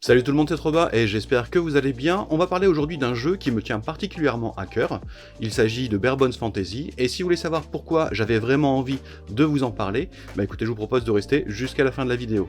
Salut tout le monde, c'est Troba et j'espère que vous allez bien. On va parler aujourd'hui d'un jeu qui me tient particulièrement à cœur. Il s'agit de Bare Bones Fantasy et si vous voulez savoir pourquoi j'avais vraiment envie de vous en parler, bah écoutez, je vous propose de rester jusqu'à la fin de la vidéo.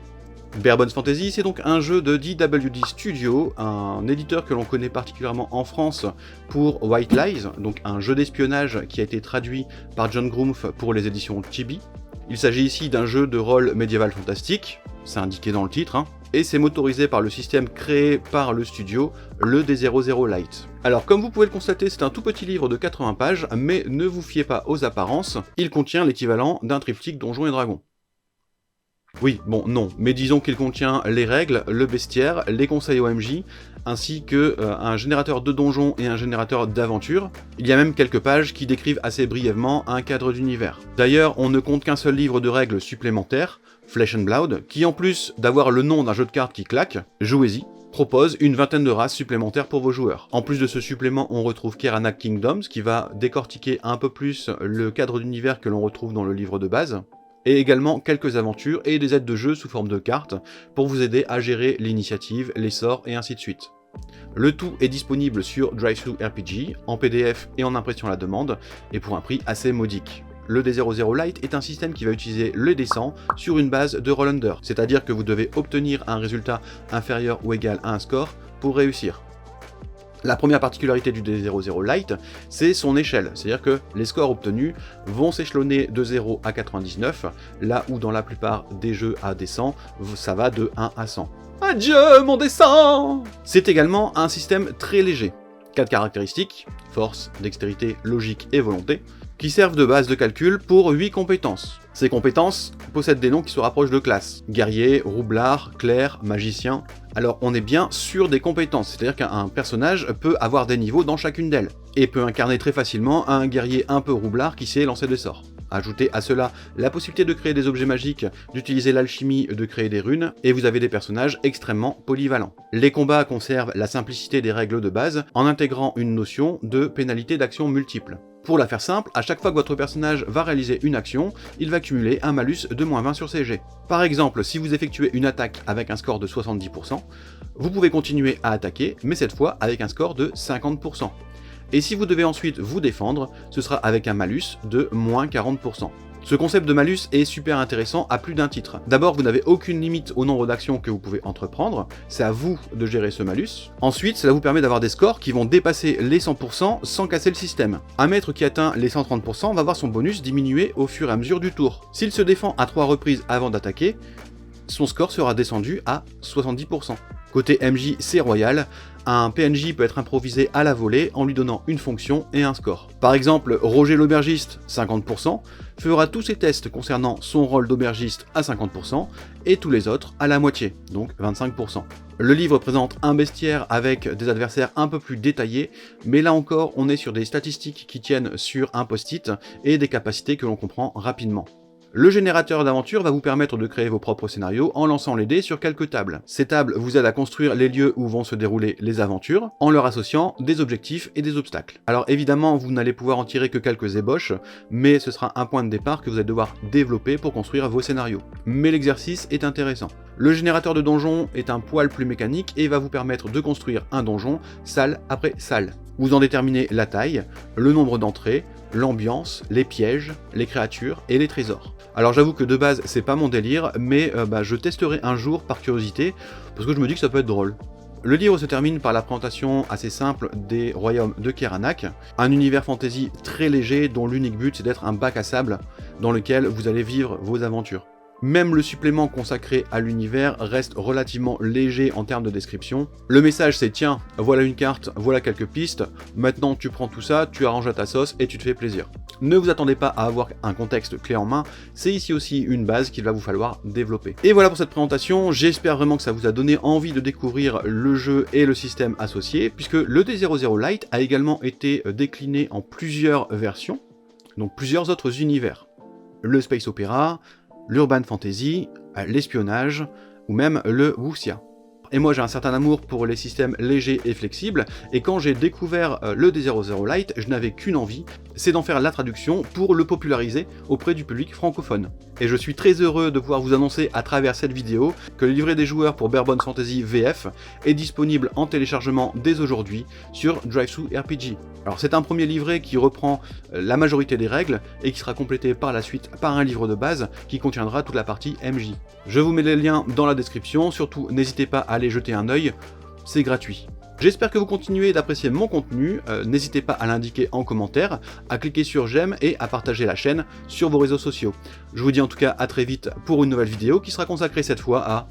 Bare Bones Fantasy, c'est donc un jeu de DWD Studio, un éditeur que l'on connaît particulièrement en France pour White Lies, donc un jeu d'espionnage qui a été traduit par John Grumpf pour les éditions Chibi. Il s'agit ici d'un jeu de rôle médiéval fantastique, c'est indiqué dans le titre, et c'est motorisé par le système créé par le studio, le D00 Lite. Alors comme vous pouvez le constater, c'est un tout petit livre de 80 pages, mais ne vous fiez pas aux apparences, il contient l'équivalent d'un triptyque Donjons et Dragons. Oui, bon, non, mais disons qu'il contient les règles, le bestiaire, les conseils OMJ, ainsi que un générateur de donjons et un générateur d'aventures. Il y a même quelques pages qui décrivent assez brièvement un cadre d'univers. D'ailleurs, on ne compte qu'un seul livre de règles supplémentaire, Flesh and Blood, qui en plus d'avoir le nom d'un jeu de cartes qui claque, jouez-y, propose une vingtaine de races supplémentaires pour vos joueurs. En plus de ce supplément, on retrouve Keranak Kingdoms, qui va décortiquer un peu plus le cadre d'univers que l'on retrouve dans le livre de base, et également quelques aventures et des aides de jeu sous forme de cartes pour vous aider à gérer l'initiative, les sorts et ainsi de suite. Le tout est disponible sur DriveThruRPG, en PDF et en impression à la demande, et pour un prix assez modique. Le D00 Lite est un système qui va utiliser le D100 sur une base de roll under, c'est-à-dire que vous devez obtenir un résultat inférieur ou égal à un score pour réussir. La première particularité du D00 Lite, c'est son échelle, c'est-à-dire que les scores obtenus vont s'échelonner de 0 à 99, là où dans la plupart des jeux à D100, ça va de 1 à 100. Adieu mon D100! C'est également un système très léger. 4 caractéristiques, force, dextérité, logique et volonté, qui servent de base de calcul pour 8 compétences. Ces compétences possèdent des noms qui se rapprochent de classes. Guerrier, roublard, clerc, magicien. Alors on est bien sur des compétences, c'est-à-dire qu'un personnage peut avoir des niveaux dans chacune d'elles, et peut incarner très facilement un guerrier un peu roublard qui sait lancer des sorts. Ajoutez à cela la possibilité de créer des objets magiques, d'utiliser l'alchimie, de créer des runes, et vous avez des personnages extrêmement polyvalents. Les combats conservent la simplicité des règles de base, en intégrant une notion de pénalité d'action multiple. Pour la faire simple, à chaque fois que votre personnage va réaliser une action, il va cumuler un malus de -20 sur ses jets. Par exemple, si vous effectuez une attaque avec un score de 70%, vous pouvez continuer à attaquer, mais cette fois avec un score de 50%. Et si vous devez ensuite vous défendre, ce sera avec un malus de -40%. Ce concept de malus est super intéressant à plus d'un titre. D'abord, vous n'avez aucune limite au nombre d'actions que vous pouvez entreprendre, c'est à vous de gérer ce malus. Ensuite, cela vous permet d'avoir des scores qui vont dépasser les 100% sans casser le système. Un maître qui atteint les 130% va voir son bonus diminuer au fur et à mesure du tour. S'il se défend à 3 reprises avant d'attaquer, son score sera descendu à 70%. Côté MJ, c'est royal, un PNJ peut être improvisé à la volée en lui donnant une fonction et un score. Par exemple, Roger l'aubergiste, 50%, fera tous ses tests concernant son rôle d'aubergiste à 50% et tous les autres à la moitié, donc 25%. Le livre présente un bestiaire avec des adversaires un peu plus détaillés, mais là encore on est sur des statistiques qui tiennent sur un post-it et des capacités que l'on comprend rapidement. Le générateur d'aventure va vous permettre de créer vos propres scénarios en lançant les dés sur quelques tables. Ces tables vous aident à construire les lieux où vont se dérouler les aventures, en leur associant des objectifs et des obstacles. Alors évidemment, vous n'allez pouvoir en tirer que quelques ébauches, mais ce sera un point de départ que vous allez devoir développer pour construire vos scénarios. Mais l'exercice est intéressant. Le générateur de donjons est un poil plus mécanique et va vous permettre de construire un donjon salle après salle. Vous en déterminez la taille, le nombre d'entrées, l'ambiance, les pièges, les créatures et les trésors. Alors j'avoue que de base c'est pas mon délire, mais je testerai un jour par curiosité, parce que je me dis que ça peut être drôle. Le livre se termine par la présentation assez simple des royaumes de Keranak, un univers fantasy très léger dont l'unique but c'est d'être un bac à sable dans lequel vous allez vivre vos aventures. Même le supplément consacré à l'univers reste relativement léger en termes de description. Le message c'est tiens, voilà une carte, voilà quelques pistes, maintenant tu prends tout ça, tu arranges à ta sauce et tu te fais plaisir. Ne vous attendez pas à avoir un contexte clé en main, c'est ici aussi une base qu'il va vous falloir développer. Et voilà pour cette présentation, j'espère vraiment que ça vous a donné envie de découvrir le jeu et le système associé, puisque le D00 Lite a également été décliné en plusieurs versions, donc plusieurs autres univers. Le Space Opera, l'Urban Fantasy, l'espionnage, ou même le wuxia. Et moi j'ai un certain amour pour les systèmes légers et flexibles, et quand j'ai découvert le D00 Lite, je n'avais qu'une envie, c'est d'en faire la traduction pour le populariser auprès du public francophone. Et je suis très heureux de pouvoir vous annoncer à travers cette vidéo que le livret des joueurs pour Bare Bones Fantasy VF est disponible en téléchargement dès aujourd'hui sur DriveThru-RPG. Alors c'est un premier livret qui reprend la majorité des règles et qui sera complété par la suite par un livre de base qui contiendra toute la partie MJ. Je vous mets les liens dans la description, surtout n'hésitez pas à aller jeter un œil, c'est gratuit. J'espère que vous continuez d'apprécier mon contenu, n'hésitez pas à l'indiquer en commentaire, à cliquer sur j'aime et à partager la chaîne sur vos réseaux sociaux. Je vous dis en tout cas à très vite pour une nouvelle vidéo qui sera consacrée cette fois à